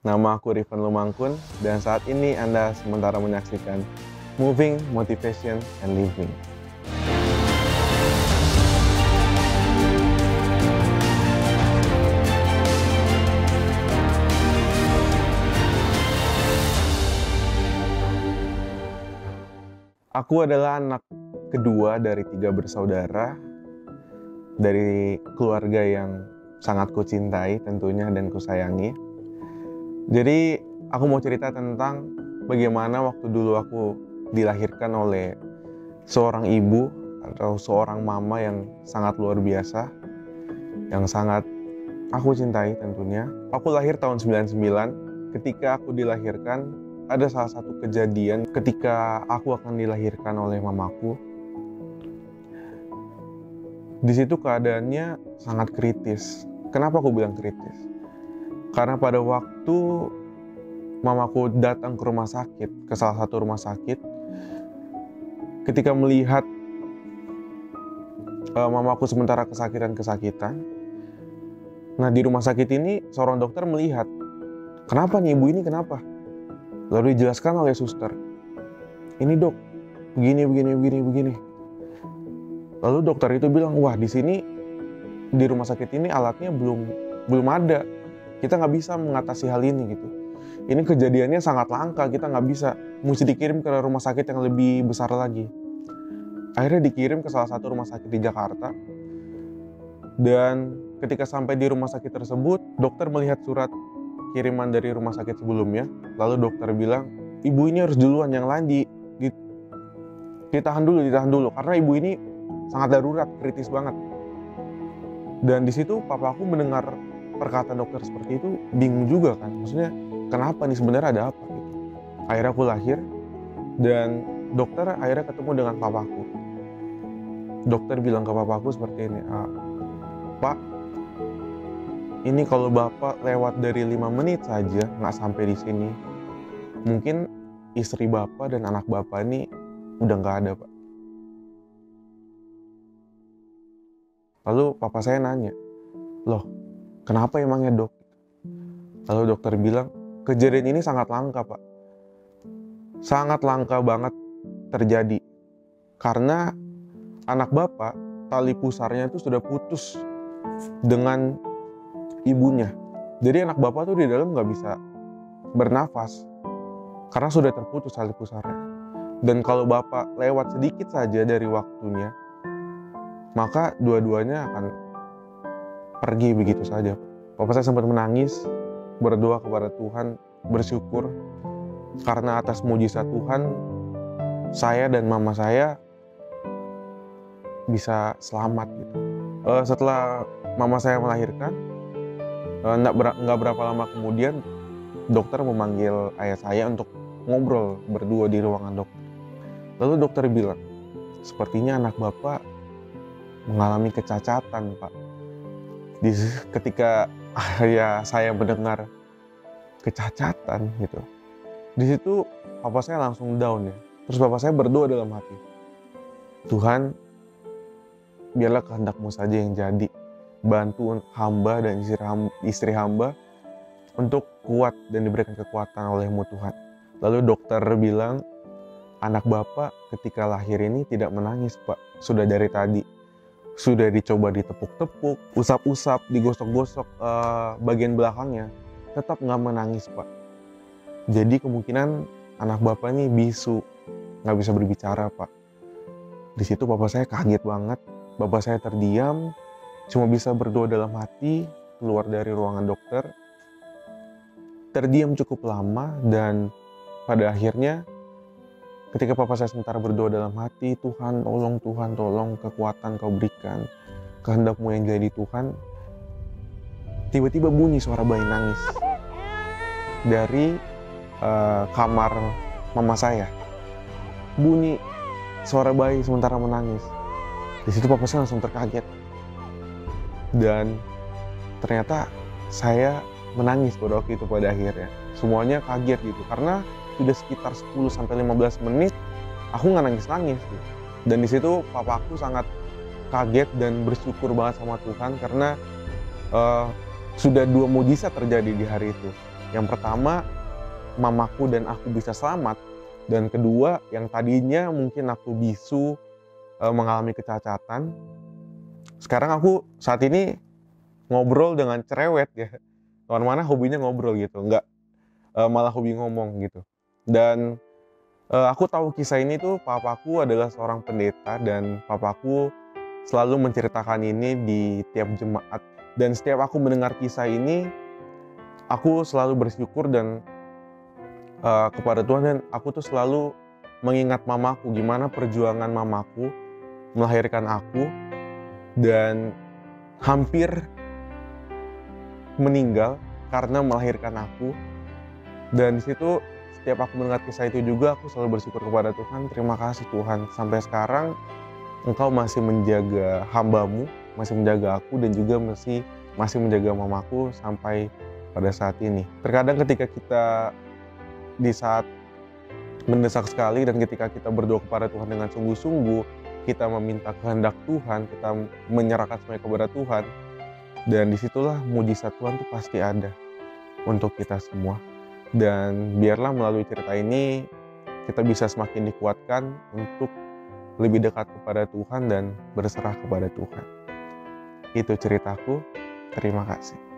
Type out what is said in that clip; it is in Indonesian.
Nama aku Rifan Lumangkun, dan saat ini Anda sementara menyaksikan Moving, Motivation, and Living. Aku adalah anak kedua dari 3 bersaudara, dari keluarga yang sangat kucintai tentunya dan kusayangi. Jadi aku mau cerita tentang bagaimana waktu dulu aku dilahirkan oleh seorang ibu atau seorang mama yang sangat luar biasa, yang sangat aku cintai tentunya. Aku lahir tahun 99. Ketika aku dilahirkan, ada salah satu kejadian ketika aku akan dilahirkan oleh mamaku. Di situ keadaannya sangat kritis. Kenapa aku bilang kritis? Karena pada waktu mamaku datang ke rumah sakit, ke salah satu rumah sakit, ketika melihat mamaku sementara kesakitan, nah di rumah sakit ini seorang dokter melihat, kenapa nih ibu ini kenapa? Lalu dijelaskan oleh suster, ini dok, begini. Lalu dokter itu bilang, wah di sini di rumah sakit ini alatnya belum ada, kita nggak bisa mengatasi hal ini gitu. Ini kejadiannya sangat langka, kita nggak bisa, mesti dikirim ke rumah sakit yang lebih besar lagi. Akhirnya dikirim ke salah satu rumah sakit di Jakarta. Dan ketika sampai di rumah sakit tersebut, dokter melihat surat kiriman dari rumah sakit sebelumnya. Lalu dokter bilang, ibu ini harus duluan, yang lain ditahan dulu, karena ibu ini sangat darurat, kritis banget. Dan di situ papaku mendengar perkataan dokter seperti itu, bingung juga kan, maksudnya kenapa nih, sebenarnya ada apa gitu. Akhirnya aku lahir, dan dokter akhirnya ketemu dengan papaku. Dokter bilang ke papaku seperti ini, Pak, ini kalau bapak lewat dari 5 menit saja nggak sampai di sini, mungkin istri bapak dan anak bapak ini udah nggak ada, Pak. Lalu papa saya nanya, loh kenapa emangnya dok? Lalu dokter bilang, kejadian ini sangat langka, Pak. Sangat langka banget terjadi. Karena anak bapak, tali pusarnya itu sudah putus dengan ibunya. Jadi anak bapak tuh di dalam nggak bisa bernafas karena sudah terputus tali pusarnya. Dan kalau bapak lewat sedikit saja dari waktunya, maka dua-duanya akan pergi begitu saja. Bapak saya sempat menangis, berdoa kepada Tuhan, bersyukur karena atas mujizat Tuhan, saya dan mama saya bisa selamat gitu. Setelah mama saya melahirkan, nggak berapa lama kemudian dokter memanggil ayah saya untuk ngobrol berdua di ruangan dokter. Lalu dokter bilang, sepertinya anak bapak mengalami kecacatan, Pak. Ketika ayah saya mendengar kecacatan gitu, di situ papa saya langsung down ya. Terus papa saya berdoa dalam hati, Tuhan, biarlah kehendak-Mu saja yang jadi. Bantu hamba dan istri hamba untuk kuat dan diberikan kekuatan oleh-Mu Tuhan. Lalu dokter bilang, anak bapak ketika lahir ini tidak menangis, Pak. Sudah dari tadi. Sudah dicoba ditepuk-tepuk, usap-usap, digosok-gosok bagian belakangnya. Tetap nggak menangis, Pak. Jadi kemungkinan anak bapak ini bisu, nggak bisa berbicara, Pak. Di situ bapak saya kaget banget. Bapak saya terdiam, cuma bisa berdoa dalam hati, keluar dari ruangan dokter. Terdiam cukup lama, dan pada akhirnya ketika papa saya sementara berdoa dalam hati, Tuhan tolong kekuatan Kau berikan, kehendak-Mu yang jadi Tuhan. Tiba-tiba bunyi suara bayi nangis dari kamar mama saya. Bunyi suara bayi sementara menangis. Di situ papa saya langsung terkaget. Dan ternyata saya menangis pada waktu itu pada akhirnya. Semuanya kaget gitu, karena sudah sekitar 10-15 menit aku nggak nangis-nangis gitu. Dan di situ papaku sangat kaget dan bersyukur banget sama Tuhan karena sudah 2 mukjizat terjadi di hari itu. Yang pertama, mamaku dan aku bisa selamat. Dan kedua, yang tadinya mungkin aku bisu, mengalami kecacatan, sekarang aku saat ini ngobrol dengan cerewet ya. Kemana-mana hobinya ngobrol gitu, nggak malah hobi ngomong gitu. Dan aku tahu kisah ini tuh papaku adalah seorang pendeta dan papaku selalu menceritakan ini di tiap jemaat. Dan setiap aku mendengar kisah ini, aku selalu bersyukur dan kepada Tuhan, dan aku tuh selalu mengingat mamaku, gimana perjuangan mamaku melahirkan aku dan hampir meninggal karena melahirkan aku. Dan di situ setiap aku mendengar kisah itu juga, aku selalu bersyukur kepada Tuhan. Terima kasih Tuhan, sampai sekarang Engkau masih menjaga hamba-Mu, masih menjaga aku, dan juga masih menjaga mamaku sampai pada saat ini. Terkadang ketika kita di saat mendesak sekali dan ketika kita berdoa kepada Tuhan dengan sungguh-sungguh, kita meminta kehendak Tuhan, kita menyerahkan semuanya kepada Tuhan, dan disitulah mujizat Tuhan itu pasti ada untuk kita semua. Dan biarlah melalui cerita ini kita bisa semakin dikuatkan untuk lebih dekat kepada Tuhan dan berserah kepada Tuhan. Itu ceritaku. Terima kasih.